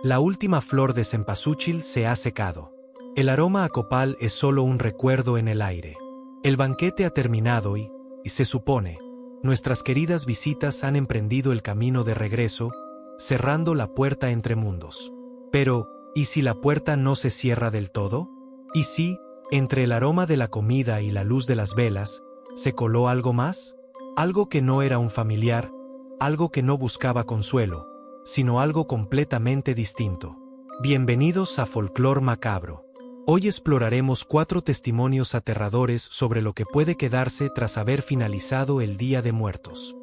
La última flor de cempasúchil se ha secado. El aroma a copal es solo un recuerdo en el aire. El banquete ha terminado y se supone, nuestras queridas visitas han emprendido el camino de regreso, cerrando la puerta entre mundos. Pero, ¿y si la puerta no se cierra del todo? ¿Y si, entre el aroma de la comida y la luz de las velas, se coló algo más? Algo que no era un familiar, algo que no buscaba consuelo, sino algo completamente distinto. Bienvenidos a Folclor Macabro. Hoy exploraremos 4 testimonios aterradores sobre lo que puede quedarse tras haber finalizado el Día de Muertos.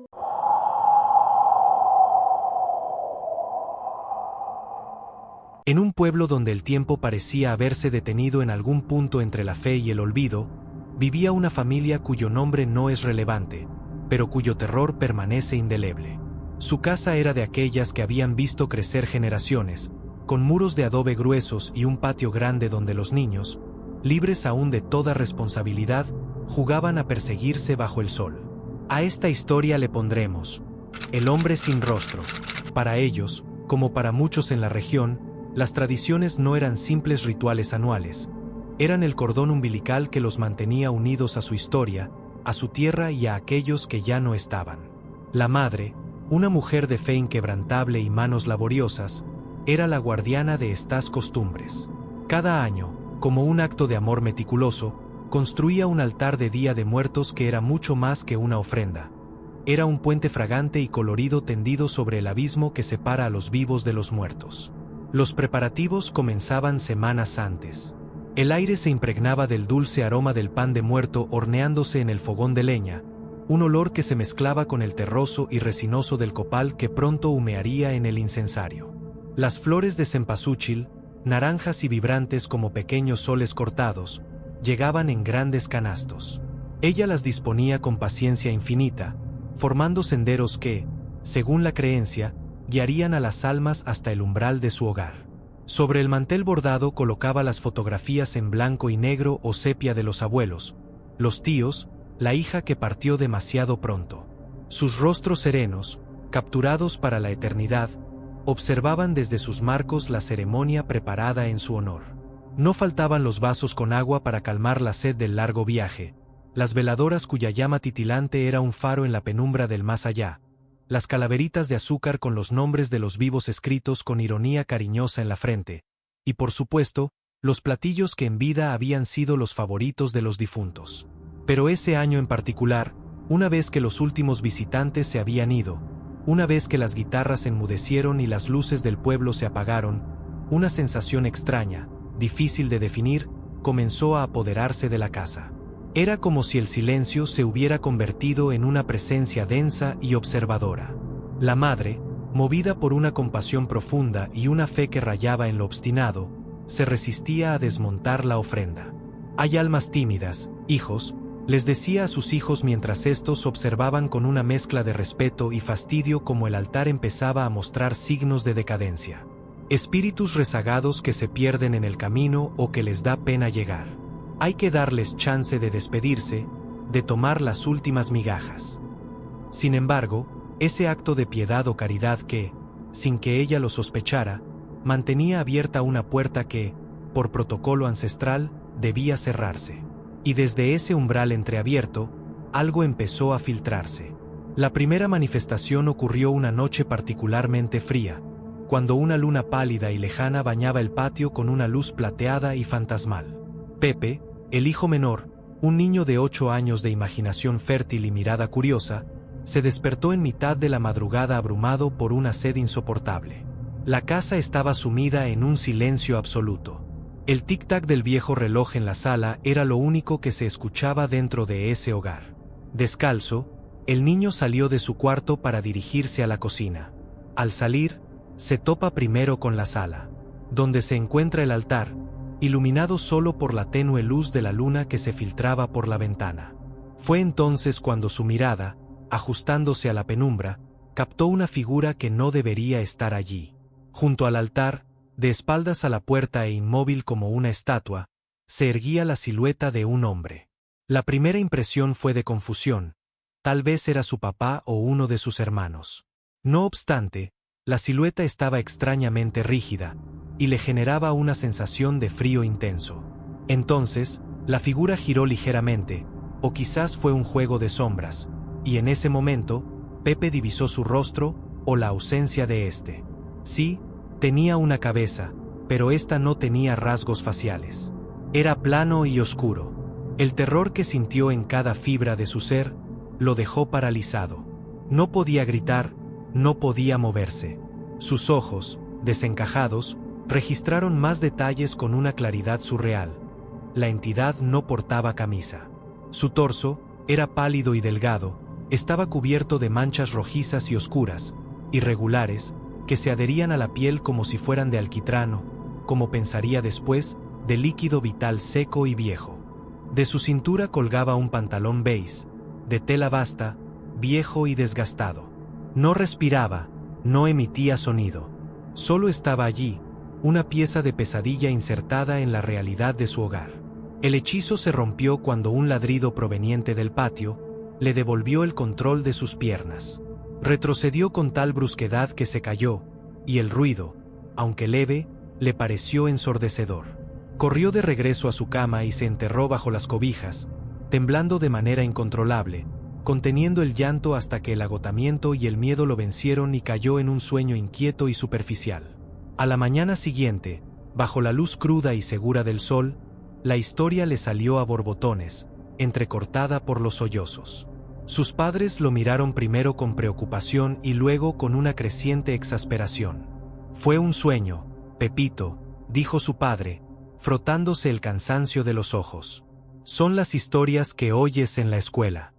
En un pueblo donde el tiempo parecía haberse detenido en algún punto entre la fe y el olvido, vivía una familia cuyo nombre no es relevante, pero cuyo terror permanece indeleble. Su casa era de aquellas que habían visto crecer generaciones, con muros de adobe gruesos y un patio grande donde los niños, libres aún de toda responsabilidad, jugaban a perseguirse bajo el sol. A esta historia le pondremos El hombre sin rostro. Para ellos, como para muchos en la región, las tradiciones no eran simples rituales anuales, eran el cordón umbilical que los mantenía unidos a su historia, a su tierra y a aquellos que ya no estaban. La madre, una mujer de fe inquebrantable y manos laboriosas, era la guardiana de estas costumbres. Cada año, como un acto de amor meticuloso, construía un altar de Día de Muertos que era mucho más que una ofrenda. Era un puente fragante y colorido tendido sobre el abismo que separa a los vivos de los muertos. Los preparativos comenzaban semanas antes. El aire se impregnaba del dulce aroma del pan de muerto horneándose en el fogón de leña, un olor que se mezclaba con el terroso y resinoso del copal que pronto humearía en el incensario. Las flores de cempasúchil, naranjas y vibrantes como pequeños soles cortados, llegaban en grandes canastos. Ella las disponía con paciencia infinita, formando senderos que, según la creencia, guiarían a las almas hasta el umbral de su hogar. Sobre el mantel bordado colocaba las fotografías en blanco y negro o sepia de los abuelos, los tíos, la hija que partió demasiado pronto. Sus rostros serenos, capturados para la eternidad, observaban desde sus marcos la ceremonia preparada en su honor. No faltaban los vasos con agua para calmar la sed del largo viaje, las veladoras cuya llama titilante era un faro en la penumbra del más allá, las calaveritas de azúcar con los nombres de los vivos escritos con ironía cariñosa en la frente, y por supuesto, los platillos que en vida habían sido los favoritos de los difuntos. Pero ese año en particular, una vez que los últimos visitantes se habían ido, una vez que las guitarras enmudecieron y las luces del pueblo se apagaron, una sensación extraña, difícil de definir, comenzó a apoderarse de la casa. Era como si el silencio se hubiera convertido en una presencia densa y observadora. La madre, movida por una compasión profunda y una fe que rayaba en lo obstinado, se resistía a desmontar la ofrenda. «Hay almas tímidas, hijos», les decía a sus hijos mientras estos observaban con una mezcla de respeto y fastidio como el altar empezaba a mostrar signos de decadencia. Espíritus rezagados que se pierden en el camino o que les da pena llegar. Hay que darles chance de despedirse, de tomar las últimas migajas. Sin embargo, ese acto de piedad o caridad que, sin que ella lo sospechara, mantenía abierta una puerta que, por protocolo ancestral, debía cerrarse. Y desde ese umbral entreabierto, algo empezó a filtrarse. La primera manifestación ocurrió una noche particularmente fría, cuando una luna pálida y lejana bañaba el patio con una luz plateada y fantasmal. Pepe, el hijo menor, un niño de 8 años de imaginación fértil y mirada curiosa, se despertó en mitad de la madrugada abrumado por una sed insoportable. La casa estaba sumida en un silencio absoluto. El tic-tac del viejo reloj en la sala era lo único que se escuchaba dentro de ese hogar. Descalzo, el niño salió de su cuarto para dirigirse a la cocina. Al salir, se topa primero con la sala, donde se encuentra el altar, iluminado solo por la tenue luz de la luna que se filtraba por la ventana. Fue entonces cuando su mirada, ajustándose a la penumbra, captó una figura que no debería estar allí. Junto al altar, de espaldas a la puerta e inmóvil como una estatua, se erguía la silueta de un hombre. La primera impresión fue de confusión, tal vez era su papá o uno de sus hermanos. No obstante, La silueta estaba extrañamente rígida, y le generaba una sensación de frío intenso. Entonces, la figura giró ligeramente, o quizás fue un juego de sombras, y en ese momento, Pepe divisó su rostro, o la ausencia de este. Sí, tenía una cabeza, pero esta no tenía rasgos faciales. Era plano y oscuro. El terror que sintió en cada fibra de su ser, lo dejó paralizado. No podía gritar, no podía moverse. Sus ojos, desencajados, registraron más detalles con una claridad surreal. La entidad no portaba camisa. Su torso era pálido y delgado, estaba cubierto de manchas rojizas y oscuras, irregulares, que se adherían a la piel como si fueran de alquitrán, como pensaría después, de líquido vital seco y viejo. De su cintura colgaba un pantalón beige, de tela basta, viejo y desgastado. No respiraba, no emitía sonido. Solo estaba allí, una pieza de pesadilla insertada en la realidad de su hogar. El hechizo se rompió cuando un ladrido proveniente del patio le devolvió el control de sus piernas. Retrocedió con tal brusquedad que se cayó, y el ruido, aunque leve, le pareció ensordecedor. Corrió de regreso a su cama y se enterró bajo las cobijas, temblando de manera incontrolable, conteniendo el llanto hasta que el agotamiento y el miedo lo vencieron y cayó en un sueño inquieto y superficial. A la mañana siguiente, bajo la luz cruda y segura del sol, la historia le salió a borbotones, entrecortada por los sollozos. Sus padres lo miraron primero con preocupación y luego con una creciente exasperación. «Fue un sueño, Pepito», dijo su padre, frotándose el cansancio de los ojos. «Son las historias que oyes en la escuela».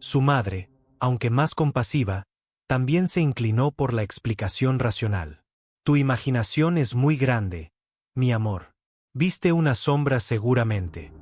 Su madre, aunque más compasiva, también se inclinó por la explicación racional. «Tu imaginación es muy grande, mi amor. Viste una sombra seguramente».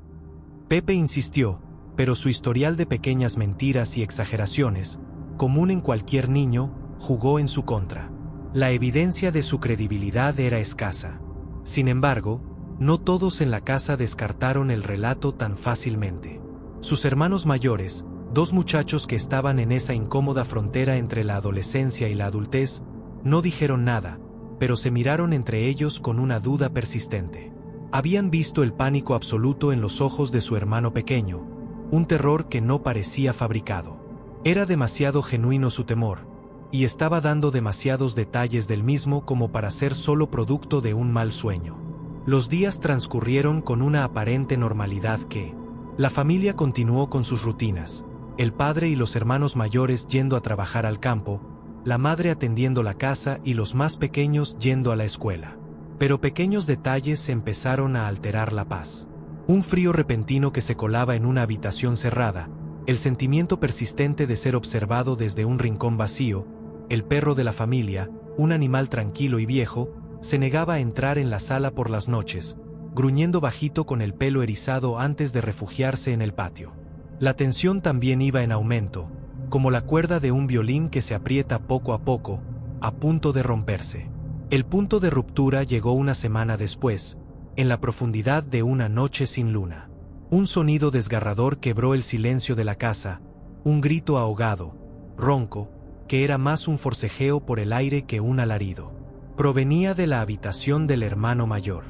Pepe insistió, pero su historial de pequeñas mentiras y exageraciones, común en cualquier niño, jugó en su contra. La evidencia de su credibilidad era escasa. Sin embargo, no todos en la casa descartaron el relato tan fácilmente. Sus hermanos mayores, dos muchachos que estaban en esa incómoda frontera entre la adolescencia y la adultez, no dijeron nada, pero se miraron entre ellos con una duda persistente. Habían visto el pánico absoluto en los ojos de su hermano pequeño, un terror que no parecía fabricado. Era demasiado genuino su temor, y estaba dando demasiados detalles del mismo como para ser solo producto de un mal sueño. Los días transcurrieron con una aparente normalidad que, la familia continuó con sus rutinas, el padre y los hermanos mayores yendo a trabajar al campo, la madre atendiendo la casa y los más pequeños yendo a la escuela. Pero pequeños detalles empezaron a alterar la paz. Un frío repentino que se colaba en una habitación cerrada, el sentimiento persistente de ser observado desde un rincón vacío, el perro de la familia, un animal tranquilo y viejo, se negaba a entrar en la sala por las noches, gruñendo bajito con el pelo erizado antes de refugiarse en el patio. La tensión también iba en aumento, como la cuerda de un violín que se aprieta poco a poco, a punto de romperse. El punto de ruptura llegó una semana después, en la profundidad de una noche sin luna. Un sonido desgarrador quebró el silencio de la casa, un grito ahogado, ronco, que era más un forcejeo por el aire que un alarido. Provenía de la habitación del hermano mayor.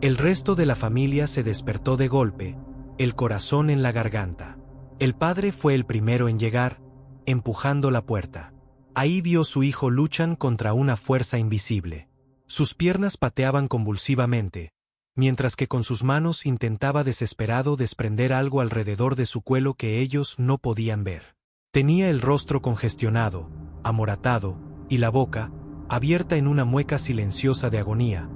El resto de la familia se despertó de golpe, el corazón en la garganta. El padre fue el primero en llegar, empujando la puerta. Ahí vio su hijo luchan contra una fuerza invisible. Sus piernas pateaban convulsivamente, mientras que con sus manos intentaba desesperado desprender algo alrededor de su cuello que ellos no podían ver. Tenía el rostro congestionado, amoratado, y la boca, abierta en una mueca silenciosa de agonía,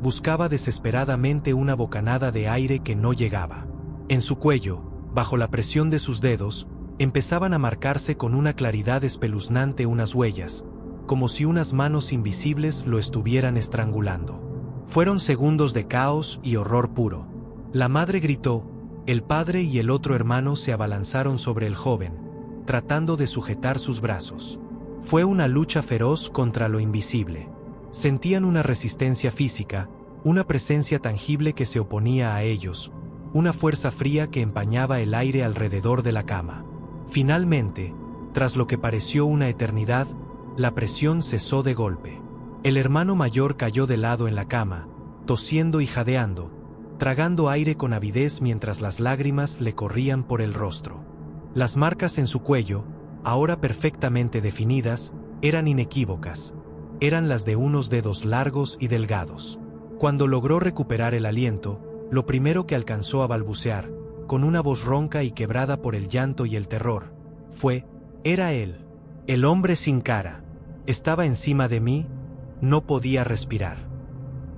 buscaba desesperadamente una bocanada de aire que no llegaba. En su cuello, bajo la presión de sus dedos, empezaban a marcarse con una claridad espeluznante unas huellas, como si unas manos invisibles lo estuvieran estrangulando. Fueron segundos de caos y horror puro. La madre gritó, el padre y el otro hermano se abalanzaron sobre el joven, tratando de sujetar sus brazos. Fue una lucha feroz contra lo invisible. Sentían una resistencia física, una presencia tangible que se oponía a ellos, una fuerza fría que empañaba el aire alrededor de la cama. Finalmente, tras lo que pareció una eternidad, la presión cesó de golpe. El hermano mayor cayó de lado en la cama, tosiendo y jadeando, tragando aire con avidez mientras las lágrimas le corrían por el rostro. Las marcas en su cuello, ahora perfectamente definidas, eran inequívocas. Eran las de unos dedos largos y delgados. Cuando logró recuperar el aliento, lo primero que alcanzó a balbucear, con una voz ronca y quebrada por el llanto y el terror, era él. El hombre sin cara. Estaba encima de mí, no podía respirar.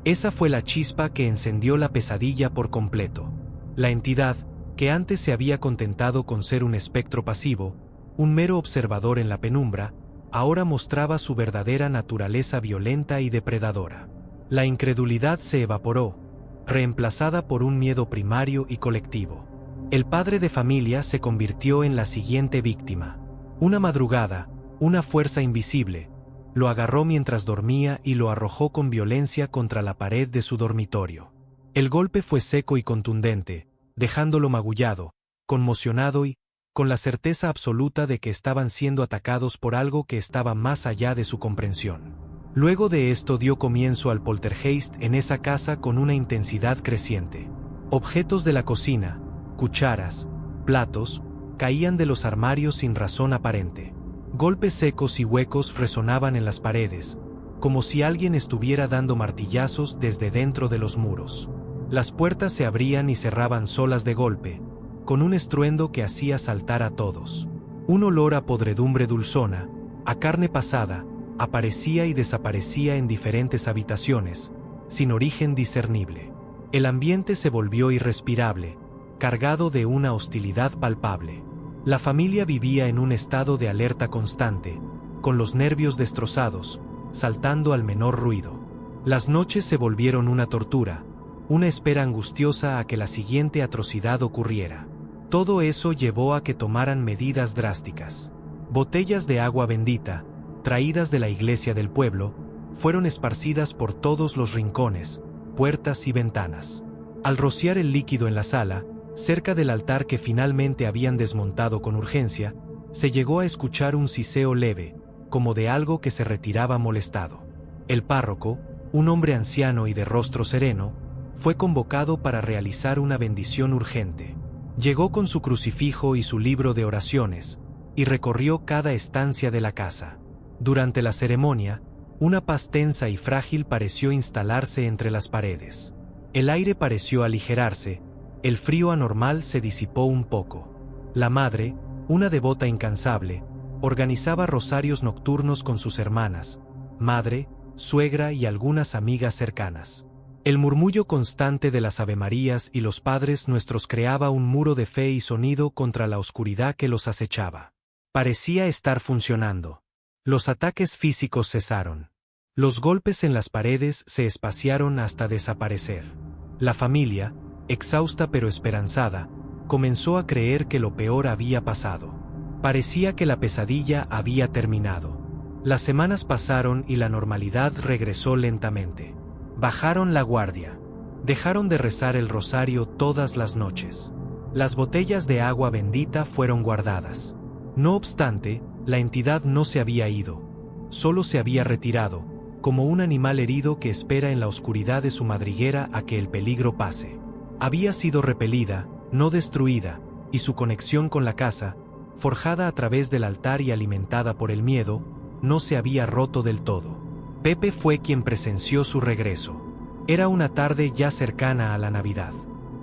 Esa fue la chispa que encendió la pesadilla por completo. La entidad, que antes se había contentado con ser un espectro pasivo, un mero observador en la penumbra, ahora mostraba su verdadera naturaleza violenta y depredadora. La incredulidad se evaporó, reemplazada por un miedo primario y colectivo. El padre de familia se convirtió en la siguiente víctima. Una madrugada, una fuerza invisible lo agarró mientras dormía y lo arrojó con violencia contra la pared de su dormitorio. El golpe fue seco y contundente, dejándolo magullado, conmocionado y con la certeza absoluta de que estaban siendo atacados por algo que estaba más allá de su comprensión. Luego de esto dio comienzo al poltergeist en esa casa con una intensidad creciente. Objetos de la cocina, cucharas, platos, caían de los armarios sin razón aparente. Golpes secos y huecos resonaban en las paredes, como si alguien estuviera dando martillazos desde dentro de los muros. Las puertas se abrían y cerraban solas de golpe, con un estruendo que hacía saltar a todos. Un olor a podredumbre dulzona, a carne pasada, aparecía y desaparecía en diferentes habitaciones, sin origen discernible. El ambiente se volvió irrespirable, cargado de una hostilidad palpable. La familia vivía en un estado de alerta constante, con los nervios destrozados, saltando al menor ruido. Las noches se volvieron una tortura, una espera angustiosa a que la siguiente atrocidad ocurriera. Todo eso llevó a que tomaran medidas drásticas. Botellas de agua bendita, traídas de la iglesia del pueblo, fueron esparcidas por todos los rincones, puertas y ventanas. Al rociar el líquido en la sala, cerca del altar que finalmente habían desmontado con urgencia, se llegó a escuchar un siseo leve, como de algo que se retiraba molestado. El párroco, un hombre anciano y de rostro sereno, fue convocado para realizar una bendición urgente. Llegó con su crucifijo y su libro de oraciones, y recorrió cada estancia de la casa. Durante la ceremonia, una paz tensa y frágil pareció instalarse entre las paredes. El aire pareció aligerarse, el frío anormal se disipó un poco. La madre, una devota incansable, organizaba rosarios nocturnos con sus hermanas, madre, suegra y algunas amigas cercanas. El murmullo constante de las avemarías y los padres nuestros creaba un muro de fe y sonido contra la oscuridad que los acechaba. Parecía estar funcionando. Los ataques físicos cesaron. Los golpes en las paredes se espaciaron hasta desaparecer. La familia, exhausta pero esperanzada, comenzó a creer que lo peor había pasado. Parecía que la pesadilla había terminado. Las semanas pasaron y la normalidad regresó lentamente. Bajaron la guardia. Dejaron de rezar el rosario todas las noches. Las botellas de agua bendita fueron guardadas. No obstante, la entidad no se había ido. Solo se había retirado, como un animal herido que espera en la oscuridad de su madriguera a que el peligro pase. Había sido repelida, no destruida, y su conexión con la casa, forjada a través del altar y alimentada por el miedo, no se había roto del todo. Pepe fue quien presenció su regreso. Era una tarde ya cercana a la Navidad.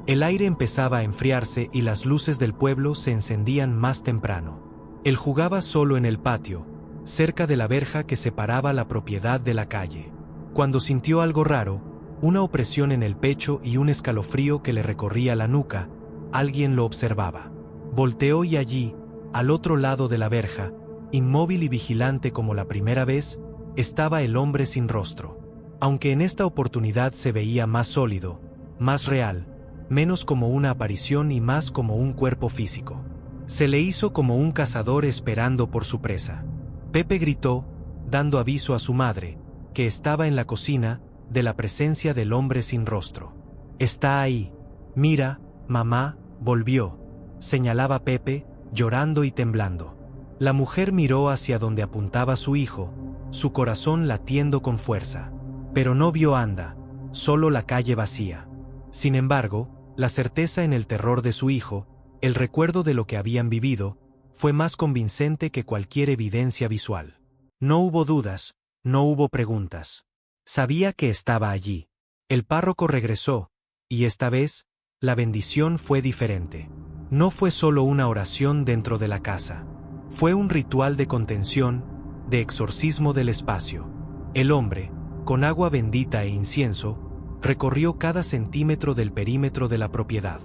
El aire empezaba a enfriarse y las luces del pueblo se encendían más temprano. Él jugaba solo en el patio, cerca de la verja que separaba la propiedad de la calle. Cuando sintió algo raro, una opresión en el pecho y un escalofrío que le recorría la nuca, alguien lo observaba. Volteó y allí, al otro lado de la verja, inmóvil y vigilante como la primera vez, estaba el hombre sin rostro. Aunque en esta oportunidad se veía más sólido, más real, menos como una aparición y más como un cuerpo físico. Se le hizo como un cazador esperando por su presa. Pepe gritó, dando aviso a su madre, que estaba en la cocina, de la presencia del hombre sin rostro. «Está ahí. Mira, mamá, volvió», señalaba Pepe, llorando y temblando. La mujer miró hacia donde apuntaba su hijo, su corazón latiendo con fuerza. Pero no vio Anda, solo la calle vacía. Sin embargo, la certeza en el terror de su hijo, el recuerdo de lo que habían vivido, fue más convincente que cualquier evidencia visual. No hubo dudas, no hubo preguntas. Sabía que estaba allí. El párroco regresó, y esta vez, la bendición fue diferente. No fue solo una oración dentro de la casa. Fue un ritual de contención, de exorcismo del espacio. El hombre, con agua bendita e incienso, recorrió cada centímetro del perímetro de la propiedad.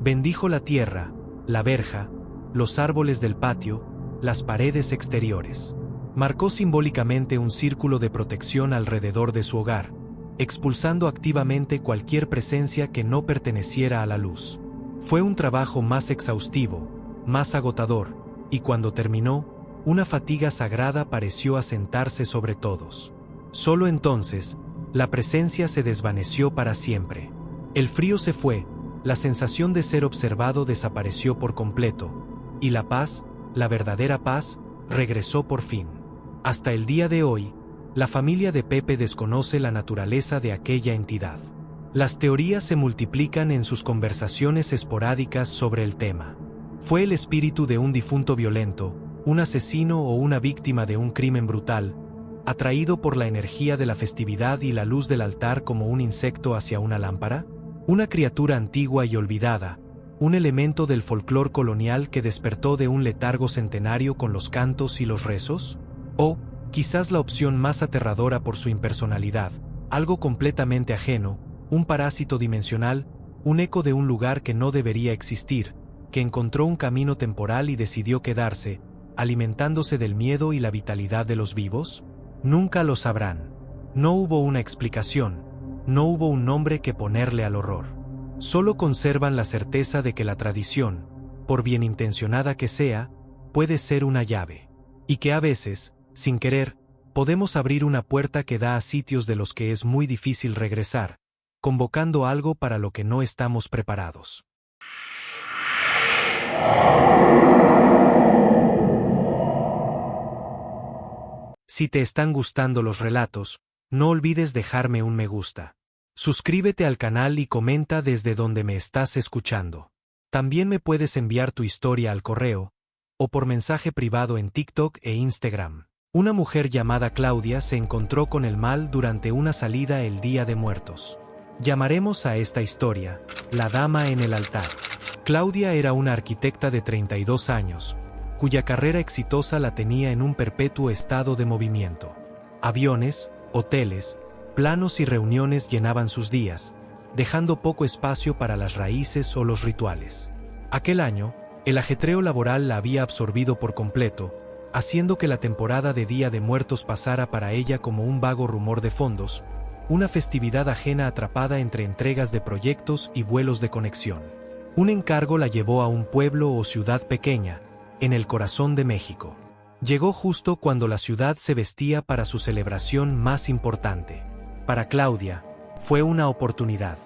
Bendijo la tierra, la verja, los árboles del patio, las paredes exteriores. Marcó simbólicamente un círculo de protección alrededor de su hogar, expulsando activamente cualquier presencia que no perteneciera a la luz. Fue un trabajo más exhaustivo, más agotador, y cuando terminó, una fatiga sagrada pareció asentarse sobre todos. Solo entonces, la presencia se desvaneció para siempre. El frío se fue, la sensación de ser observado desapareció por completo, y la paz, la verdadera paz, regresó por fin. Hasta el día de hoy, la familia de Pepe desconoce la naturaleza de aquella entidad. Las teorías se multiplican en sus conversaciones esporádicas sobre el tema. ¿Fue el espíritu de un difunto violento, un asesino o una víctima de un crimen brutal, atraído por la energía de la festividad y la luz del altar como un insecto hacia una lámpara? ¿Una criatura antigua y olvidada, un elemento del folclore colonial que despertó de un letargo centenario con los cantos y los rezos? ¿O, quizás la opción más aterradora por su impersonalidad, algo completamente ajeno, un parásito dimensional, un eco de un lugar que no debería existir, que encontró un camino temporal y decidió quedarse, alimentándose del miedo y la vitalidad de los vivos? Nunca lo sabrán. No hubo una explicación, no hubo un nombre que ponerle al horror. Solo conservan la certeza de que la tradición, por bien intencionada que sea, puede ser una llave. Y que a veces, sin querer, podemos abrir una puerta que da a sitios de los que es muy difícil regresar, convocando algo para lo que no estamos preparados. Si te están gustando los relatos, no olvides dejarme un me gusta. Suscríbete al canal y comenta desde donde me estás escuchando. También me puedes enviar tu historia al correo, o por mensaje privado en TikTok e Instagram. Una mujer llamada Claudia se encontró con el mal durante una salida el Día de Muertos. Llamaremos a esta historia, La Dama en el Altar. Claudia era una arquitecta de 32 años, cuya carrera exitosa la tenía en un perpetuo estado de movimiento. Aviones, hoteles, planos y reuniones llenaban sus días, dejando poco espacio para las raíces o los rituales. Aquel año, el ajetreo laboral la había absorbido por completo, haciendo que la temporada de Día de Muertos pasara para ella como un vago rumor de fondos, una festividad ajena atrapada entre entregas de proyectos y vuelos de conexión. Un encargo la llevó a un pueblo o ciudad pequeña, en el corazón de México. Llegó justo cuando la ciudad se vestía para su celebración más importante. Para Claudia, fue una oportunidad.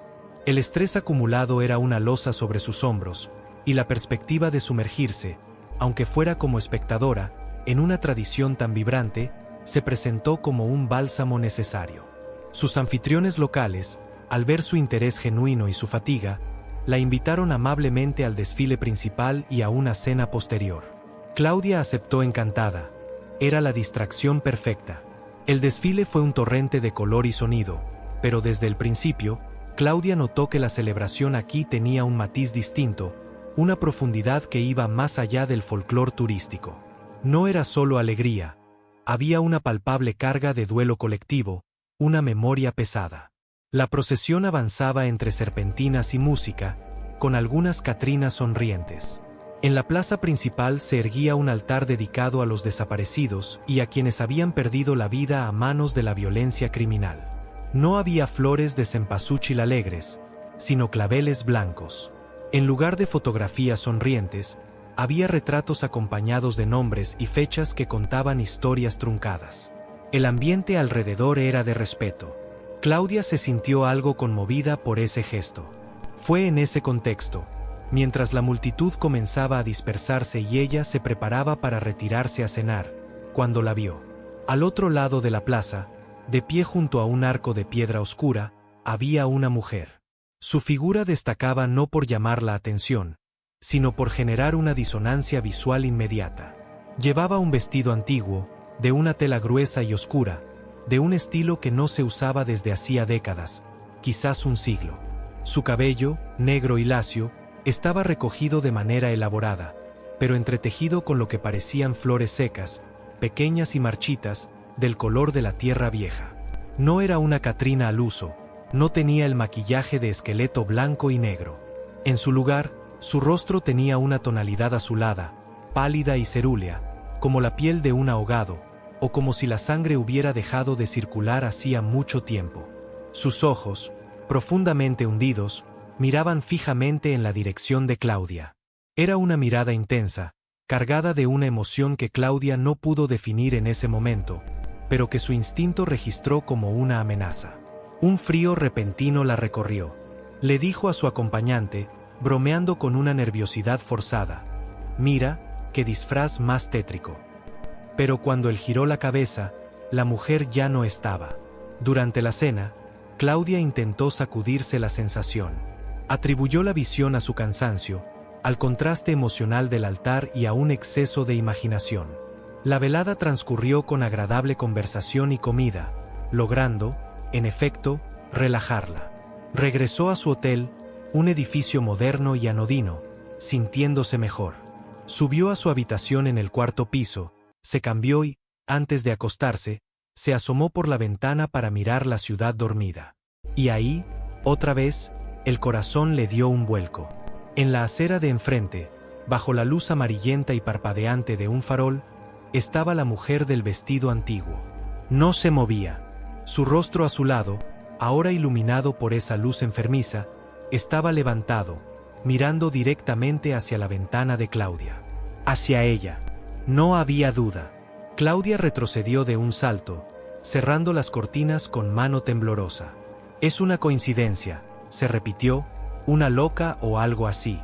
El estrés acumulado era una losa sobre sus hombros, y la perspectiva de sumergirse, aunque fuera como espectadora, en una tradición tan vibrante, se presentó como un bálsamo necesario. Sus anfitriones locales, al ver su interés genuino y su fatiga, la invitaron amablemente al desfile principal y a una cena posterior. Claudia aceptó encantada. Era la distracción perfecta. El desfile fue un torrente de color y sonido, pero desde el principio, Claudia notó que la celebración aquí tenía un matiz distinto, una profundidad que iba más allá del folclore turístico. No era solo alegría, había una palpable carga de duelo colectivo, una memoria pesada. La procesión avanzaba entre serpentinas y música, con algunas catrinas sonrientes. En la plaza principal se erguía un altar dedicado a los desaparecidos y a quienes habían perdido la vida a manos de la violencia criminal. No había flores de cempasúchil alegres, sino claveles blancos. En lugar de fotografías sonrientes, había retratos acompañados de nombres y fechas que contaban historias truncadas. El ambiente alrededor era de respeto. Claudia se sintió algo conmovida por ese gesto. Fue en ese contexto, mientras la multitud comenzaba a dispersarse y ella se preparaba para retirarse a cenar, cuando la vio. Al otro lado de la plaza, de pie junto a un arco de piedra oscura, había una mujer. Su figura destacaba no por llamar la atención, sino por generar una disonancia visual inmediata. Llevaba un vestido antiguo, de una tela gruesa y oscura, de un estilo que no se usaba desde hacía décadas, quizás un siglo. Su cabello, negro y lacio, estaba recogido de manera elaborada, pero entretejido con lo que parecían flores secas, pequeñas y marchitas, del color de la tierra vieja. No era una Catrina al uso, no tenía el maquillaje de esqueleto blanco y negro. En su lugar, su rostro tenía una tonalidad azulada, pálida y cerúlea, como la piel de un ahogado, o como si la sangre hubiera dejado de circular hacía mucho tiempo. Sus ojos, profundamente hundidos, miraban fijamente en la dirección de Claudia. Era una mirada intensa, cargada de una emoción que Claudia no pudo definir en ese momento, pero que su instinto registró como una amenaza. Un frío repentino la recorrió. Le dijo a su acompañante, bromeando con una nerviosidad forzada: «Mira, qué disfraz más tétrico». Pero cuando él giró la cabeza, la mujer ya no estaba. Durante la cena, Claudia intentó sacudirse la sensación. Atribuyó la visión a su cansancio, al contraste emocional del altar y a un exceso de imaginación. La velada transcurrió con agradable conversación y comida, logrando, en efecto, relajarla. Regresó a su hotel, un edificio moderno y anodino, sintiéndose mejor. Subió a su habitación en el cuarto piso, se cambió y, antes de acostarse, se asomó por la ventana para mirar la ciudad dormida. Y ahí, otra vez, el corazón le dio un vuelco. En la acera de enfrente, bajo la luz amarillenta y parpadeante de un farol, estaba la mujer del vestido antiguo. No se movía. Su rostro azulado, ahora iluminado por esa luz enfermiza, estaba levantado, mirando directamente hacia la ventana de Claudia. Hacia ella. No había duda. Claudia retrocedió de un salto, cerrando las cortinas con mano temblorosa. «Es una coincidencia», se repitió, «una loca o algo así».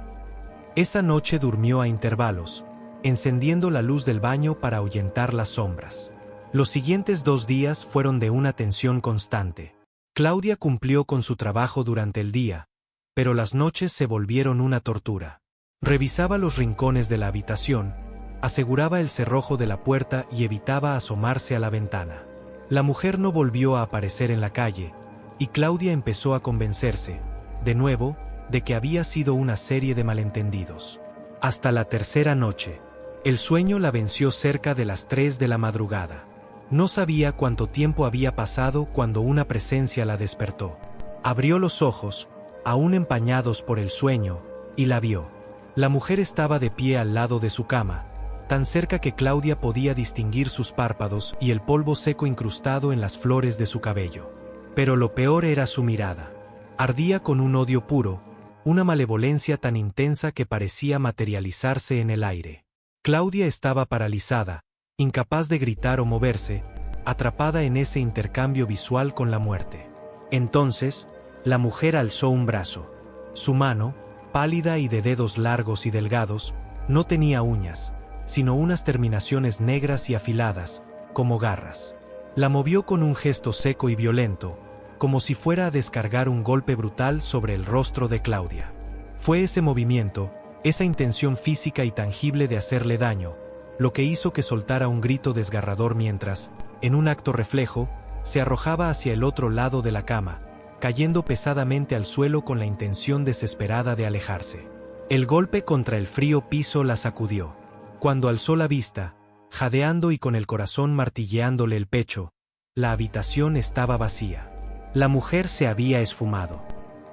Esa noche durmió a intervalos, encendiendo la luz del baño para ahuyentar las sombras. Los siguientes 2 días fueron de una tensión constante. Claudia cumplió con su trabajo durante el día, pero las noches se volvieron una tortura. Revisaba los rincones de la habitación, aseguraba el cerrojo de la puerta y evitaba asomarse a la ventana. La mujer no volvió a aparecer en la calle, y Claudia empezó a convencerse, de nuevo, de que había sido una serie de malentendidos. Hasta la tercera noche, el sueño la venció cerca de las 3 de la madrugada. No sabía cuánto tiempo había pasado cuando una presencia la despertó. Abrió los ojos, aún empañados por el sueño, y la vio. La mujer estaba de pie al lado de su cama, tan cerca que Claudia podía distinguir sus párpados y el polvo seco incrustado en las flores de su cabello. Pero lo peor era su mirada. Ardía con un odio puro, una malevolencia tan intensa que parecía materializarse en el aire. Claudia estaba paralizada, incapaz de gritar o moverse, atrapada en ese intercambio visual con la muerte. Entonces, la mujer alzó un brazo. Su mano, pálida y de dedos largos y delgados, no tenía uñas, sino unas terminaciones negras y afiladas, como garras. La movió con un gesto seco y violento, como si fuera a descargar un golpe brutal sobre el rostro de Claudia. Fue ese movimiento, esa intención física y tangible de hacerle daño, lo que hizo que soltara un grito desgarrador mientras, en un acto reflejo, se arrojaba hacia el otro lado de la cama, cayendo pesadamente al suelo con la intención desesperada de alejarse. El golpe contra el frío piso la sacudió. Cuando alzó la vista, jadeando y con el corazón martilleándole el pecho, la habitación estaba vacía. La mujer se había esfumado.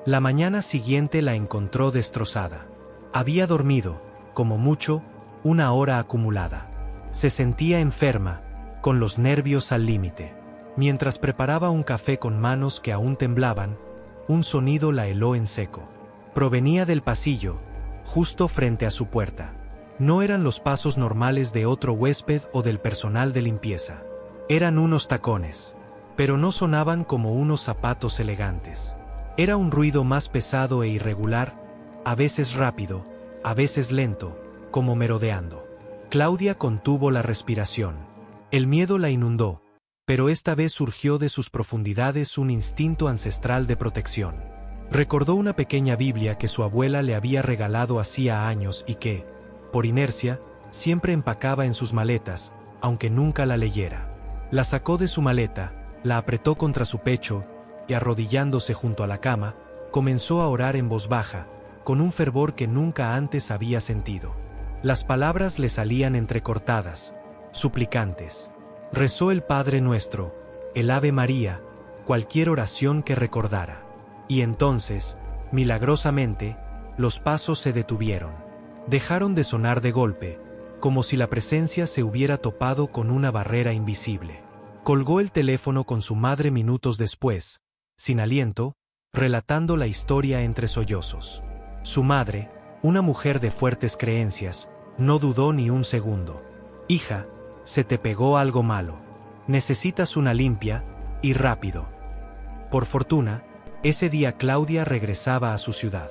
La mañana siguiente la encontró destrozada. Había dormido, como mucho, 1 hora acumulada. Se sentía enferma, con los nervios al límite. Mientras preparaba un café con manos que aún temblaban, un sonido la heló en seco. Provenía del pasillo, justo frente a su puerta. No eran los pasos normales de otro huésped o del personal de limpieza. Eran unos tacones, pero no sonaban como unos zapatos elegantes. Era un ruido más pesado e irregular, a veces rápido, a veces lento, como merodeando. Claudia contuvo la respiración. El miedo la inundó, pero esta vez surgió de sus profundidades un instinto ancestral de protección. Recordó una pequeña Biblia que su abuela le había regalado hacía años y que, por inercia, siempre empacaba en sus maletas, aunque nunca la leyera. La sacó de su maleta, la apretó contra su pecho y, arrodillándose junto a la cama, comenzó a orar en voz baja, con un fervor que nunca antes había sentido. Las palabras le salían entrecortadas, suplicantes. Rezó el Padre Nuestro, el Ave María, cualquier oración que recordara. Y entonces, milagrosamente, los pasos se detuvieron. Dejaron de sonar de golpe, como si la presencia se hubiera topado con una barrera invisible. Colgó el teléfono con su madre minutos después, sin aliento, relatando la historia entre sollozos. Su madre, una mujer de fuertes creencias, no dudó ni un segundo. «Hija, se te pegó algo malo. Necesitas una limpia, y rápido». Por fortuna, ese día Claudia regresaba a su ciudad.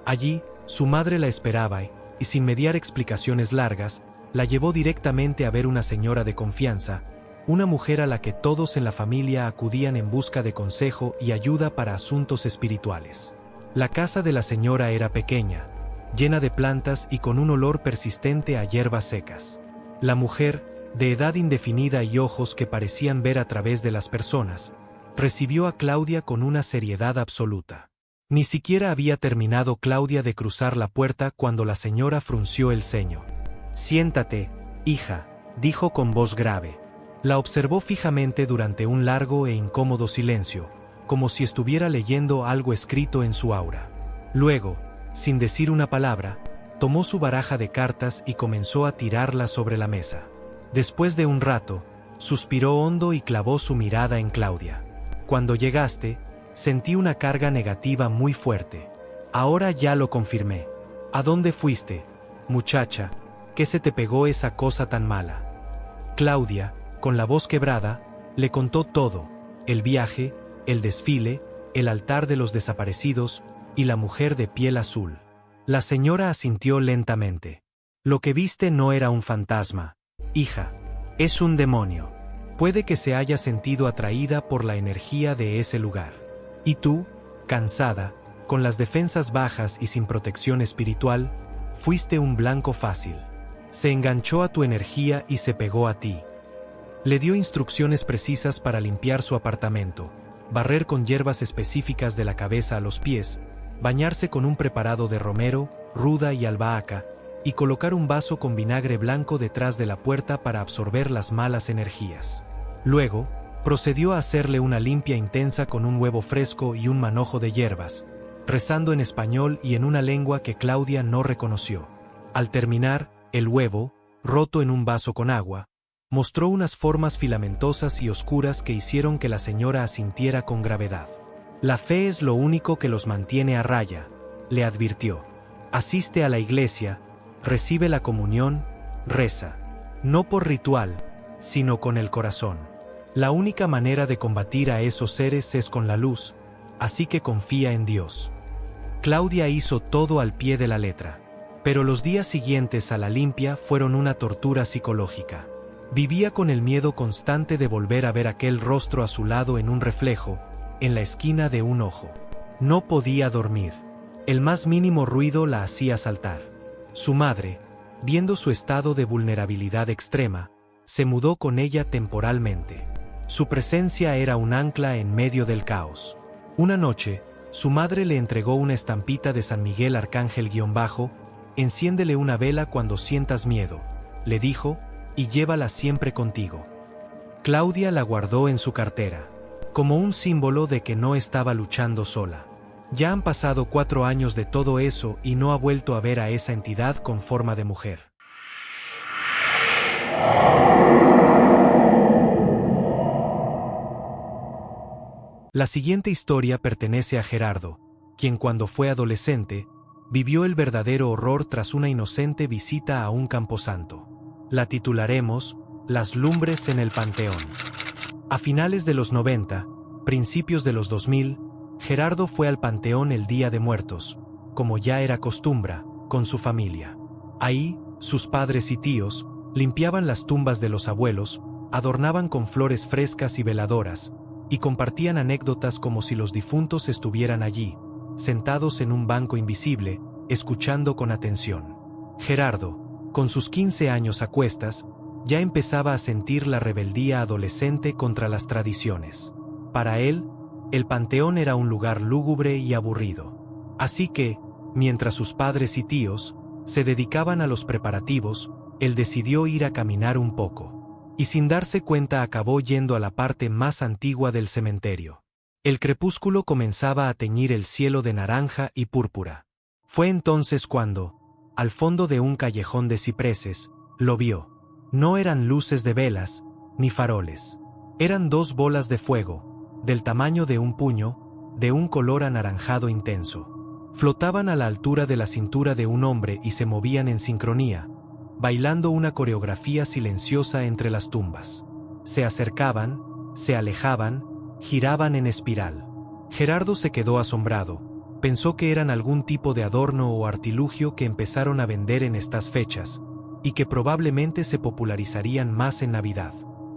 Allí, su madre la esperaba y sin mediar explicaciones largas, la llevó directamente a ver una señora de confianza, una mujer a la que todos en la familia acudían en busca de consejo y ayuda para asuntos espirituales. La casa de la señora era pequeña, llena de plantas y con un olor persistente a hierbas secas. La mujer, de edad indefinida y ojos que parecían ver a través de las personas, recibió a Claudia con una seriedad absoluta. Ni siquiera había terminado Claudia de cruzar la puerta cuando la señora frunció el ceño. «Siéntate, hija», dijo con voz grave. La observó fijamente durante un largo e incómodo silencio, como si estuviera leyendo algo escrito en su aura. Luego, sin decir una palabra, tomó su baraja de cartas y comenzó a tirarlas sobre la mesa. Después de un rato, suspiró hondo y clavó su mirada en Claudia. «Cuando llegaste, sentí una carga negativa muy fuerte. Ahora ya lo confirmé. ¿A dónde fuiste, muchacha? ¿Qué se te pegó esa cosa tan mala?» Claudia, con la voz quebrada, le contó todo: el viaje, el desfile, el altar de los desaparecidos y la mujer de piel azul. La señora asintió lentamente. «Lo que viste no era un fantasma, hija. Es un demonio. Puede que se haya sentido atraída por la energía de ese lugar. Y tú, cansada, con las defensas bajas y sin protección espiritual, fuiste un blanco fácil. Se enganchó a tu energía y se pegó a ti». Le dio instrucciones precisas para limpiar su apartamento, barrer con hierbas específicas de la cabeza a los pies, bañarse con un preparado de romero, ruda y albahaca, y colocar un vaso con vinagre blanco detrás de la puerta para absorber las malas energías. Luego, procedió a hacerle una limpia intensa con un huevo fresco y un manojo de hierbas, rezando en español y en una lengua que Claudia no reconoció. Al terminar, el huevo, roto en un vaso con agua, mostró unas formas filamentosas y oscuras que hicieron que la señora asintiera con gravedad. «La fe es lo único que los mantiene a raya», le advirtió. «Asiste a la iglesia, recibe la comunión, reza. No por ritual, sino con el corazón. La única manera de combatir a esos seres es con la luz, así que confía en Dios». Claudia hizo todo al pie de la letra. Pero los días siguientes a la limpia fueron una tortura psicológica. Vivía con el miedo constante de volver a ver aquel rostro a su lado en un reflejo, en la esquina de un ojo. No podía dormir. El más mínimo ruido la hacía saltar. Su madre, viendo su estado de vulnerabilidad extrema, se mudó con ella temporalmente. Su presencia era un ancla en medio del caos. Una noche, su madre le entregó una estampita de San Miguel Arcángel _ «Enciéndele una vela cuando sientas miedo», le dijo, «y llévala siempre contigo». Claudia la guardó en su cartera, como un símbolo de que no estaba luchando sola. Ya han pasado 4 años de todo eso y no ha vuelto a ver a esa entidad con forma de mujer. La siguiente historia pertenece a Gerardo, quien cuando fue adolescente, vivió el verdadero horror tras una inocente visita a un camposanto. La titularemos «Las lumbres en el Panteón». A finales de los 90, principios de los 2000, Gerardo fue al Panteón el Día de Muertos, como ya era costumbre, con su familia. Ahí, sus padres y tíos limpiaban las tumbas de los abuelos, adornaban con flores frescas y veladoras, y compartían anécdotas como si los difuntos estuvieran allí, sentados en un banco invisible, escuchando con atención. Gerardo, con sus 15 años a cuestas, ya empezaba a sentir la rebeldía adolescente contra las tradiciones. Para él, el panteón era un lugar lúgubre y aburrido. Así que, mientras sus padres y tíos se dedicaban a los preparativos, él decidió ir a caminar un poco. Y sin darse cuenta acabó yendo a la parte más antigua del cementerio. El crepúsculo comenzaba a teñir el cielo de naranja y púrpura. Fue entonces cuando, al fondo de un callejón de cipreses, lo vio. No eran luces de velas, ni faroles. Eran dos bolas de fuego, del tamaño de un puño, de un color anaranjado intenso. Flotaban a la altura de la cintura de un hombre y se movían en sincronía, bailando una coreografía silenciosa entre las tumbas. Se acercaban, se alejaban, giraban en espiral. Gerardo se quedó asombrado. Pensó que eran algún tipo de adorno o artilugio que empezaron a vender en estas fechas, y que probablemente se popularizarían más en Navidad.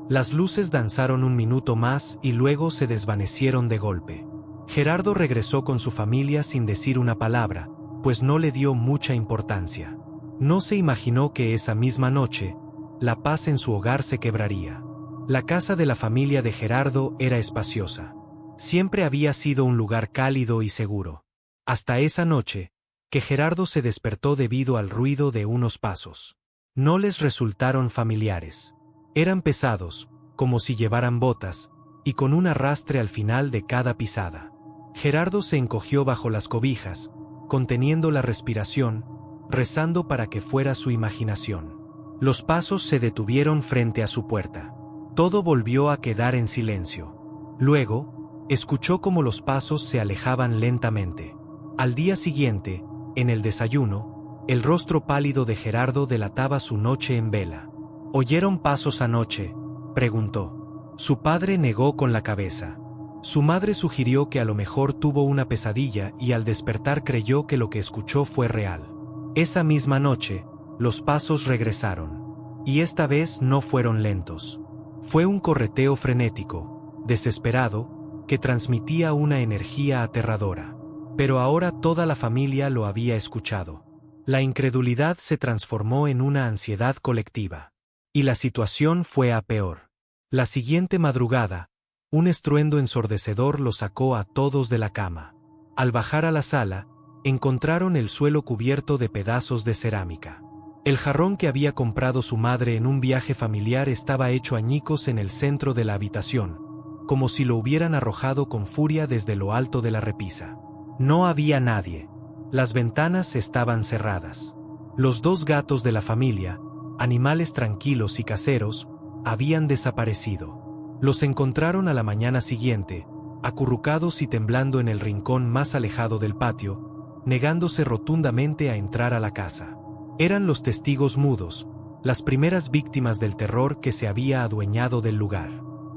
Las luces danzaron un minuto más y luego se desvanecieron de golpe. Gerardo regresó con su familia sin decir una palabra, pues no le dio mucha importancia. No se imaginó que esa misma noche, la paz en su hogar se quebraría. La casa de la familia de Gerardo era espaciosa. Siempre había sido un lugar cálido y seguro. Hasta esa noche, que Gerardo se despertó debido al ruido de unos pasos. No les resultaron familiares. Eran pesados, como si llevaran botas, y con un arrastre al final de cada pisada. Gerardo se encogió bajo las cobijas, conteniendo la respiración, rezando para que fuera su imaginación. Los pasos se detuvieron frente a su puerta. Todo volvió a quedar en silencio. Luego, escuchó cómo los pasos se alejaban lentamente. Al día siguiente, en el desayuno, el rostro pálido de Gerardo delataba su noche en vela. ¿Oyeron pasos anoche?, preguntó. Su padre negó con la cabeza. Su madre sugirió que a lo mejor tuvo una pesadilla y al despertar creyó que lo que escuchó fue real. Esa misma noche, los pasos regresaron. Y esta vez no fueron lentos. Fue un correteo frenético, desesperado, que transmitía una energía aterradora. Pero ahora toda la familia lo había escuchado. La incredulidad se transformó en una ansiedad colectiva. Y la situación fue a peor. La siguiente madrugada, un estruendo ensordecedor los sacó a todos de la cama. Al bajar a la sala, encontraron el suelo cubierto de pedazos de cerámica. El jarrón que había comprado su madre en un viaje familiar estaba hecho añicos en el centro de la habitación, como si lo hubieran arrojado con furia desde lo alto de la repisa. No había nadie. Las ventanas estaban cerradas. Los dos gatos de la familia, animales tranquilos y caseros, habían desaparecido. Los encontraron a la mañana siguiente, acurrucados y temblando en el rincón más alejado del patio, negándose rotundamente a entrar a la casa. Eran los testigos mudos, las primeras víctimas del terror que se había adueñado del lugar.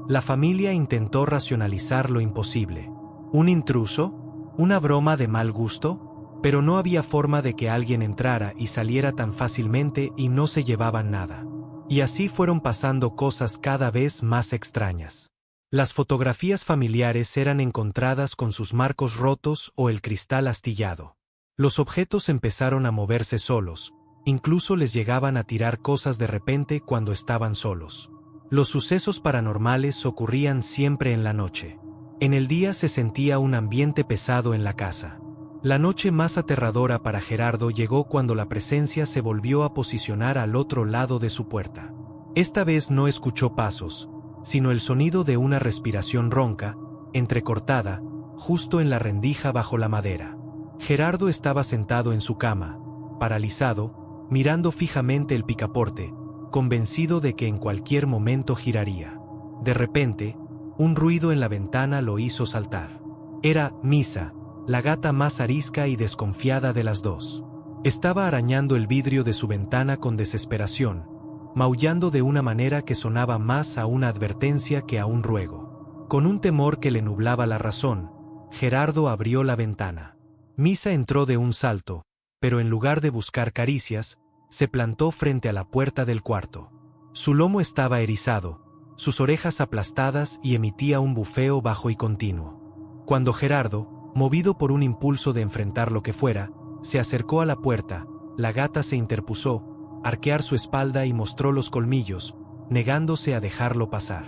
La familia intentó racionalizar lo imposible. ¿Un intruso? ¿Una broma de mal gusto? Pero no había forma de que alguien entrara y saliera tan fácilmente y no se llevaban nada. Y así fueron pasando cosas cada vez más extrañas. Las fotografías familiares eran encontradas con sus marcos rotos o el cristal astillado. Los objetos empezaron a moverse solos, incluso les llegaban a tirar cosas de repente cuando estaban solos. Los sucesos paranormales ocurrían siempre en la noche. En el día se sentía un ambiente pesado en la casa. La noche más aterradora para Gerardo llegó cuando la presencia se volvió a posicionar al otro lado de su puerta. Esta vez no escuchó pasos, sino el sonido de una respiración ronca, entrecortada, justo en la rendija bajo la madera. Gerardo estaba sentado en su cama, paralizado, mirando fijamente el picaporte, convencido de que en cualquier momento giraría. De repente, un ruido en la ventana lo hizo saltar. Era Misa, la gata más arisca y desconfiada de las dos. Estaba arañando el vidrio de su ventana con desesperación, maullando de una manera que sonaba más a una advertencia que a un ruego. Con un temor que le nublaba la razón, Gerardo abrió la ventana. Misa entró de un salto, pero en lugar de buscar caricias, se plantó frente a la puerta del cuarto. Su lomo estaba erizado, sus orejas aplastadas y emitía un bufeo bajo y continuo. Cuando Gerardo, movido por un impulso de enfrentar lo que fuera, se acercó a la puerta, la gata se interpuso, arquear su espalda y mostró los colmillos, negándose a dejarlo pasar.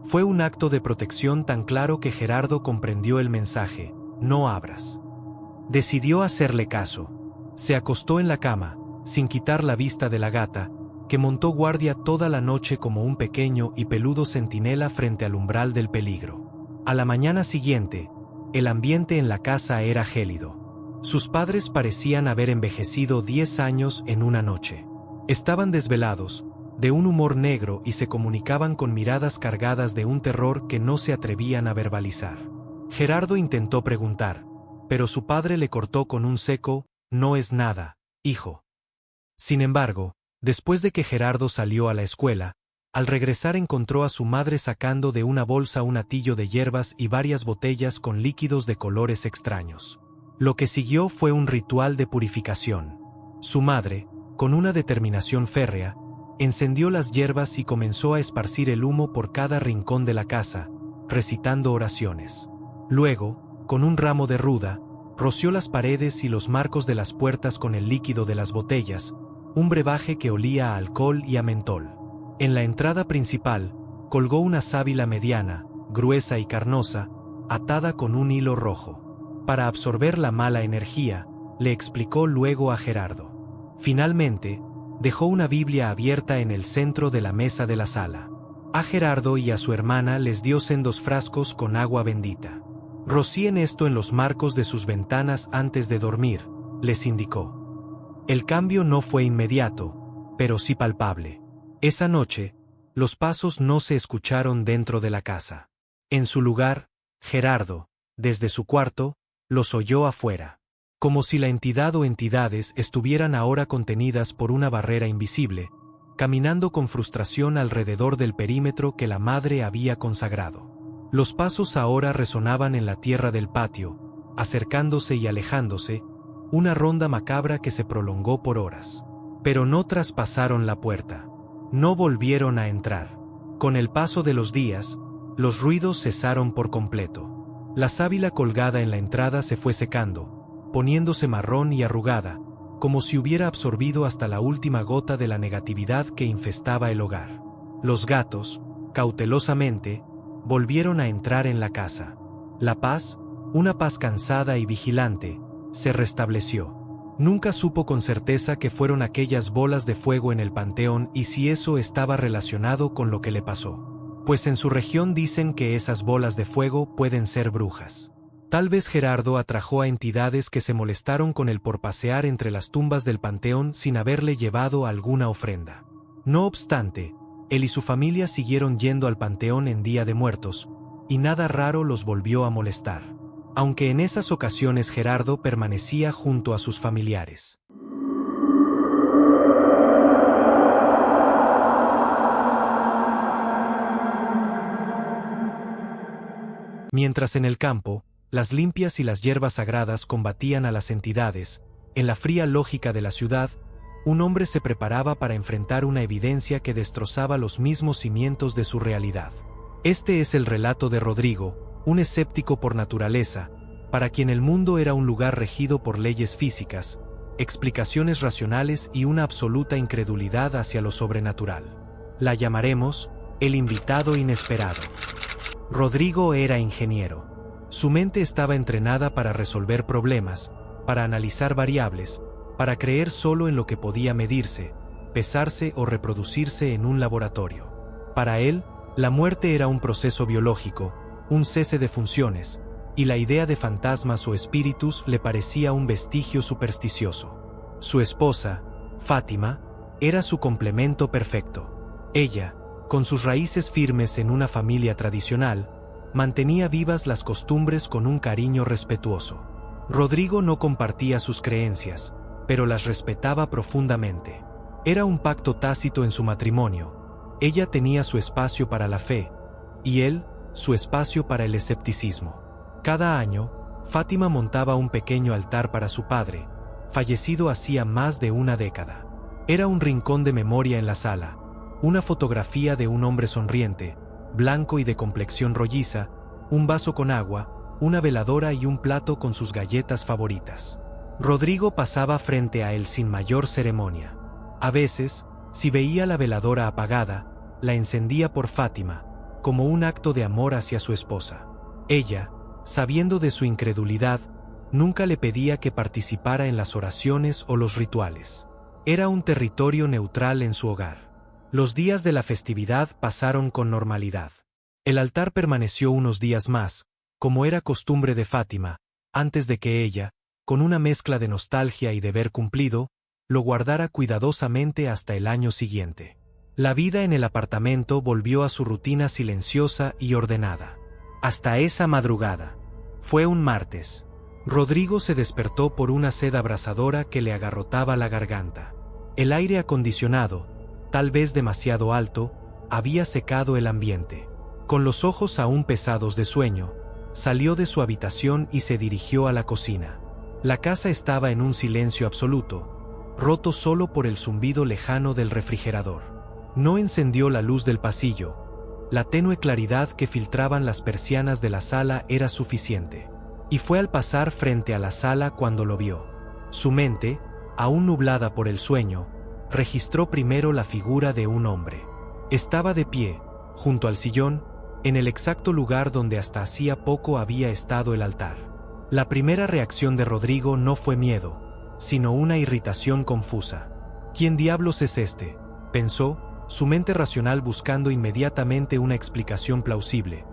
Fue un acto de protección tan claro que Gerardo comprendió el mensaje: no abras. Decidió hacerle caso. Se acostó en la cama, sin quitar la vista de la gata, que montó guardia toda la noche como un pequeño y peludo centinela frente al umbral del peligro. A la mañana siguiente, el ambiente en la casa era gélido. Sus padres parecían haber envejecido 10 años en una noche. Estaban desvelados, de un humor negro y se comunicaban con miradas cargadas de un terror que no se atrevían a verbalizar. Gerardo intentó preguntar, pero su padre le cortó con un seco: no es nada, hijo. Sin embargo, después de que Gerardo salió a la escuela, al regresar encontró a su madre sacando de una bolsa un atillo de hierbas y varias botellas con líquidos de colores extraños. Lo que siguió fue un ritual de purificación. Su madre, con una determinación férrea, encendió las hierbas y comenzó a esparcir el humo por cada rincón de la casa, recitando oraciones. Luego, con un ramo de ruda, roció las paredes y los marcos de las puertas con el líquido de las botellas, un brebaje que olía a alcohol y a mentol. En la entrada principal, colgó una sábila mediana, gruesa y carnosa, atada con un hilo rojo. Para absorber la mala energía, le explicó luego a Gerardo. Finalmente, dejó una Biblia abierta en el centro de la mesa de la sala. A Gerardo y a su hermana les dio sendos frascos con agua bendita. Rocíen esto en los marcos de sus ventanas antes de dormir, les indicó. El cambio no fue inmediato, pero sí palpable. Esa noche, los pasos no se escucharon dentro de la casa. En su lugar, Gerardo, desde su cuarto, los oyó afuera. Como si la entidad o entidades estuvieran ahora contenidas por una barrera invisible, caminando con frustración alrededor del perímetro que la madre había consagrado. Los pasos ahora resonaban en la tierra del patio, acercándose y alejándose, una ronda macabra que se prolongó por horas. Pero no traspasaron la puerta. No volvieron a entrar. Con el paso de los días, los ruidos cesaron por completo. La sábila colgada en la entrada se fue secando, poniéndose marrón y arrugada, como si hubiera absorbido hasta la última gota de la negatividad que infestaba el hogar. Los gatos, cautelosamente, volvieron a entrar en la casa. La paz, una paz cansada y vigilante, se restableció. Nunca supo con certeza que fueron aquellas bolas de fuego en el panteón y si eso estaba relacionado con lo que le pasó. Pues en su región dicen que esas bolas de fuego pueden ser brujas. Tal vez Gerardo atrajo a entidades que se molestaron con él por pasear entre las tumbas del panteón sin haberle llevado alguna ofrenda. No obstante, él y su familia siguieron yendo al panteón en Día de Muertos, y nada raro los volvió a molestar. Aunque en esas ocasiones Gerardo permanecía junto a sus familiares. Mientras en el campo, las limpias y las hierbas sagradas combatían a las entidades, en la fría lógica de la ciudad, un hombre se preparaba para enfrentar una evidencia que destrozaba los mismos cimientos de su realidad. Este es el relato de Rodrigo, un escéptico por naturaleza, para quien el mundo era un lugar regido por leyes físicas, explicaciones racionales y una absoluta incredulidad hacia lo sobrenatural. La llamaremos el invitado inesperado. Rodrigo era ingeniero. Su mente estaba entrenada para resolver problemas, para analizar variables, para creer solo en lo que podía medirse, pesarse o reproducirse en un laboratorio. Para él, la muerte era un proceso biológico, un cese de funciones, y la idea de fantasmas o espíritus le parecía un vestigio supersticioso. Su esposa, Fátima, era su complemento perfecto. Ella, con sus raíces firmes en una familia tradicional, mantenía vivas las costumbres con un cariño respetuoso. Rodrigo no compartía sus creencias, pero las respetaba profundamente. Era un pacto tácito en su matrimonio. Ella tenía su espacio para la fe, y él, su espacio para el escepticismo. Cada año, Fátima montaba un pequeño altar para su padre, fallecido hacía más de una década. Era un rincón de memoria en la sala, una fotografía de un hombre sonriente, blanco y de complexión rolliza, un vaso con agua, una veladora y un plato con sus galletas favoritas. Rodrigo pasaba frente a él sin mayor ceremonia. A veces, si veía la veladora apagada, la encendía por Fátima, como un acto de amor hacia su esposa. Ella, sabiendo de su incredulidad, nunca le pedía que participara en las oraciones o los rituales. Era un territorio neutral en su hogar. Los días de la festividad pasaron con normalidad. El altar permaneció unos días más, como era costumbre de Fátima, antes de que ella, con una mezcla de nostalgia y deber cumplido, lo guardara cuidadosamente hasta el año siguiente. La vida en el apartamento volvió a su rutina silenciosa y ordenada. Hasta esa madrugada. Fue un martes. Rodrigo se despertó por una sed abrasadora que le agarrotaba la garganta. El aire acondicionado, tal vez demasiado alto, había secado el ambiente. Con los ojos aún pesados de sueño, salió de su habitación y se dirigió a la cocina. La casa estaba en un silencio absoluto, roto solo por el zumbido lejano del refrigerador. No encendió la luz del pasillo. La tenue claridad que filtraban las persianas de la sala era suficiente. Y fue al pasar frente a la sala cuando lo vio. Su mente, aún nublada por el sueño, registró primero la figura de un hombre. Estaba de pie, junto al sillón, en el exacto lugar donde hasta hacía poco había estado el altar. La primera reacción de Rodrigo no fue miedo, sino una irritación confusa. ¿Quién diablos es este?, pensó, su mente racional buscando inmediatamente una explicación plausible.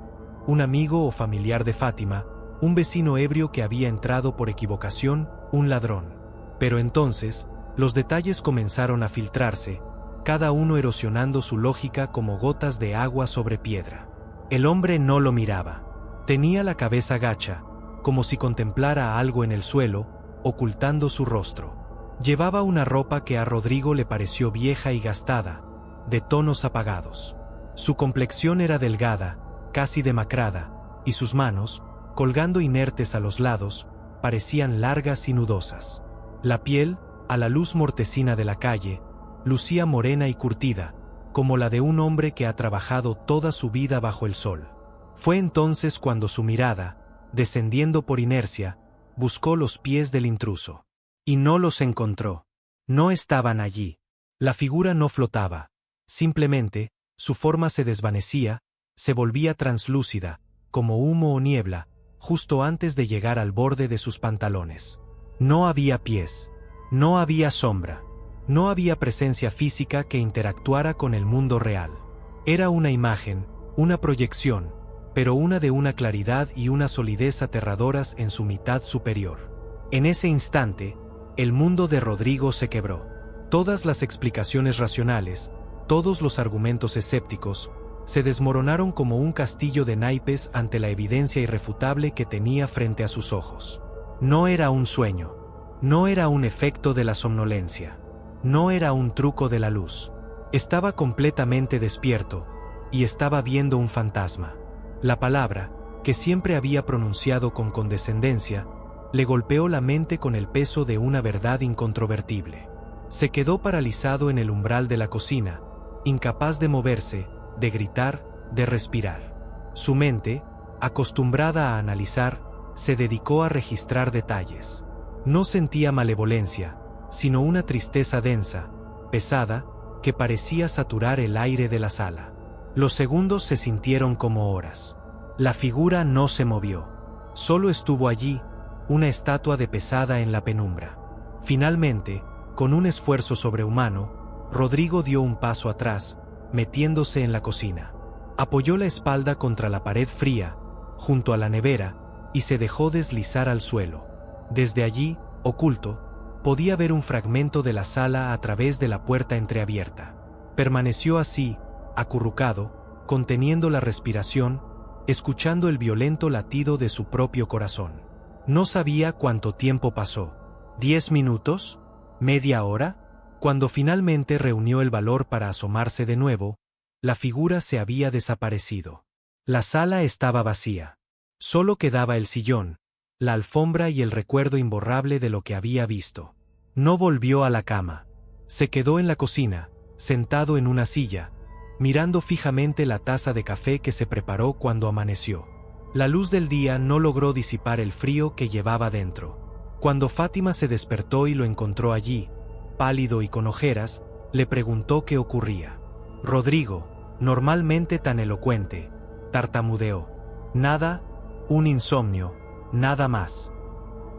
Un amigo o familiar de Fátima, un vecino ebrio que había entrado por equivocación, un ladrón. Pero entonces, los detalles comenzaron a filtrarse, cada uno erosionando su lógica como gotas de agua sobre piedra. El hombre no lo miraba. Tenía la cabeza gacha, como si contemplara algo en el suelo, ocultando su rostro. Llevaba una ropa que a Rodrigo le pareció vieja y gastada, de tonos apagados. Su complexión era delgada, casi demacrada, y sus manos, colgando inertes a los lados, parecían largas y nudosas. La piel, a la luz mortecina de la calle, lucía morena y curtida, como la de un hombre que ha trabajado toda su vida bajo el sol. Fue entonces cuando su mirada, descendiendo por inercia, buscó los pies del intruso. Y no los encontró. No estaban allí. La figura no flotaba. Simplemente, su forma se desvanecía, se volvía translúcida, como humo o niebla, justo antes de llegar al borde de sus pantalones. No había pies. No había sombra. No había presencia física que interactuara con el mundo real. Era una imagen, una proyección, pero una de una claridad y una solidez aterradoras en su mitad superior. En ese instante, el mundo de Rodrigo se quebró. Todas las explicaciones racionales, todos los argumentos escépticos, se desmoronaron como un castillo de naipes ante la evidencia irrefutable que tenía frente a sus ojos. No era un sueño. No era un efecto de la somnolencia. No era un truco de la luz. Estaba completamente despierto, y estaba viendo un fantasma. La palabra, que siempre había pronunciado con condescendencia, le golpeó la mente con el peso de una verdad incontrovertible. Se quedó paralizado en el umbral de la cocina, incapaz de moverse, de gritar, de respirar. Su mente, acostumbrada a analizar, se dedicó a registrar detalles. No sentía malevolencia, sino una tristeza densa, pesada, que parecía saturar el aire de la sala. Los segundos se sintieron como horas. La figura no se movió. Solo estuvo allí, una estatua de pesada en la penumbra. Finalmente, con un esfuerzo sobrehumano, Rodrigo dio un paso atrás, metiéndose en la cocina. Apoyó la espalda contra la pared fría, junto a la nevera, y se dejó deslizar al suelo. Desde allí, oculto, podía ver un fragmento de la sala a través de la puerta entreabierta. Permaneció así, acurrucado, conteniendo la respiración, escuchando el violento latido de su propio corazón. No sabía cuánto tiempo pasó. ¿10 minutos? ¿Media hora? Cuando finalmente reunió el valor para asomarse de nuevo, la figura se había desaparecido. La sala estaba vacía. Solo quedaba el sillón, la alfombra y el recuerdo imborrable de lo que había visto. No volvió a la cama. Se quedó en la cocina, sentado en una silla, mirando fijamente la taza de café que se preparó cuando amaneció. La luz del día no logró disipar el frío que llevaba dentro. Cuando Fátima se despertó y lo encontró allí, pálido y con ojeras, le preguntó qué ocurría. Rodrigo, normalmente tan elocuente, tartamudeó. Nada, un insomnio, nada más.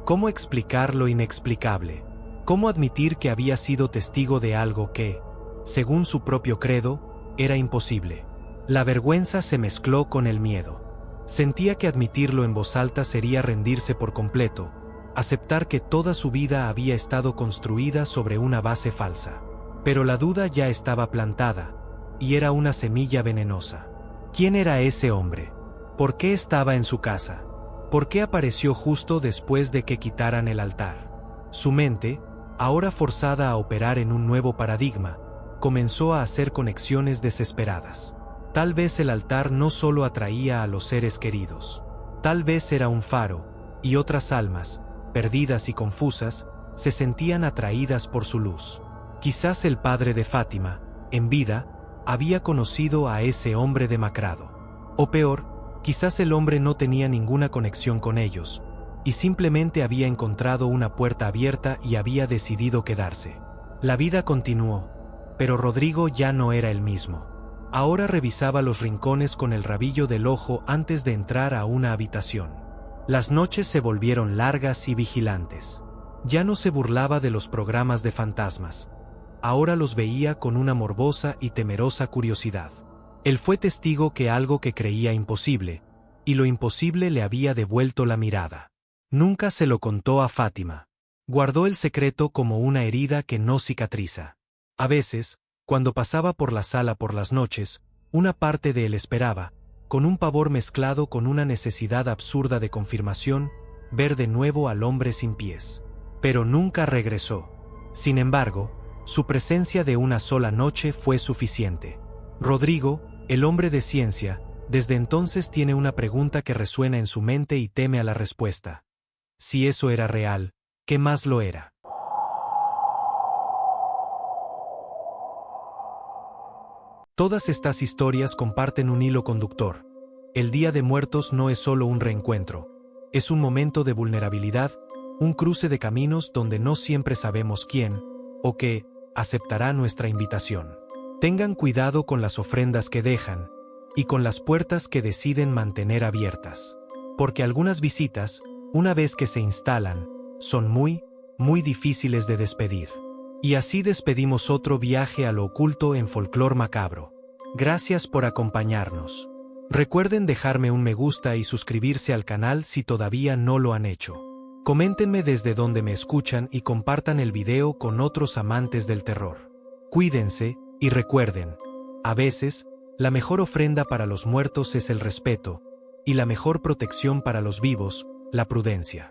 ¿Cómo explicar lo inexplicable? ¿Cómo admitir que había sido testigo de algo que, según su propio credo, era imposible? La vergüenza se mezcló con el miedo. Sentía que admitirlo en voz alta sería rendirse por completo, aceptar que toda su vida había estado construida sobre una base falsa. Pero la duda ya estaba plantada, y era una semilla venenosa. ¿Quién era ese hombre? ¿Por qué estaba en su casa? ¿Por qué apareció justo después de que quitaran el altar? Su mente, ahora forzada a operar en un nuevo paradigma, comenzó a hacer conexiones desesperadas. Tal vez el altar no solo atraía a los seres queridos. Tal vez era un faro, y otras almas, perdidas y confusas, se sentían atraídas por su luz. Quizás el padre de Fátima, en vida, había conocido a ese hombre demacrado. O peor, quizás el hombre no tenía ninguna conexión con ellos, y simplemente había encontrado una puerta abierta y había decidido quedarse. La vida continuó, pero Rodrigo ya no era el mismo. Ahora revisaba los rincones con el rabillo del ojo antes de entrar a una habitación. Las noches se volvieron largas y vigilantes. Ya no se burlaba de los programas de fantasmas. Ahora los veía con una morbosa y temerosa curiosidad. Él fue testigo que algo que creía imposible, y lo imposible le había devuelto la mirada. Nunca se lo contó a Fátima. Guardó el secreto como una herida que no cicatriza. A veces, cuando pasaba por la sala por las noches, una parte de él esperaba, con un pavor mezclado con una necesidad absurda de confirmación, ver de nuevo al hombre sin pies. Pero nunca regresó. Sin embargo, su presencia de una sola noche fue suficiente. Rodrigo, el hombre de ciencia, desde entonces tiene una pregunta que resuena en su mente y teme a la respuesta. Si eso era real, ¿qué más lo era? Todas estas historias comparten un hilo conductor. El Día de Muertos no es solo un reencuentro. Es un momento de vulnerabilidad, un cruce de caminos donde no siempre sabemos quién, o qué, aceptará nuestra invitación. Tengan cuidado con las ofrendas que dejan, y con las puertas que deciden mantener abiertas. Porque algunas visitas, una vez que se instalan, son muy difíciles de despedir. Y así despedimos otro viaje a lo oculto en Folclor Macabro. Gracias por acompañarnos. Recuerden dejarme un me gusta y suscribirse al canal si todavía no lo han hecho. Coméntenme desde donde me escuchan y compartan el video con otros amantes del terror. Cuídense, y recuerden, a veces, la mejor ofrenda para los muertos es el respeto, y la mejor protección para los vivos, la prudencia.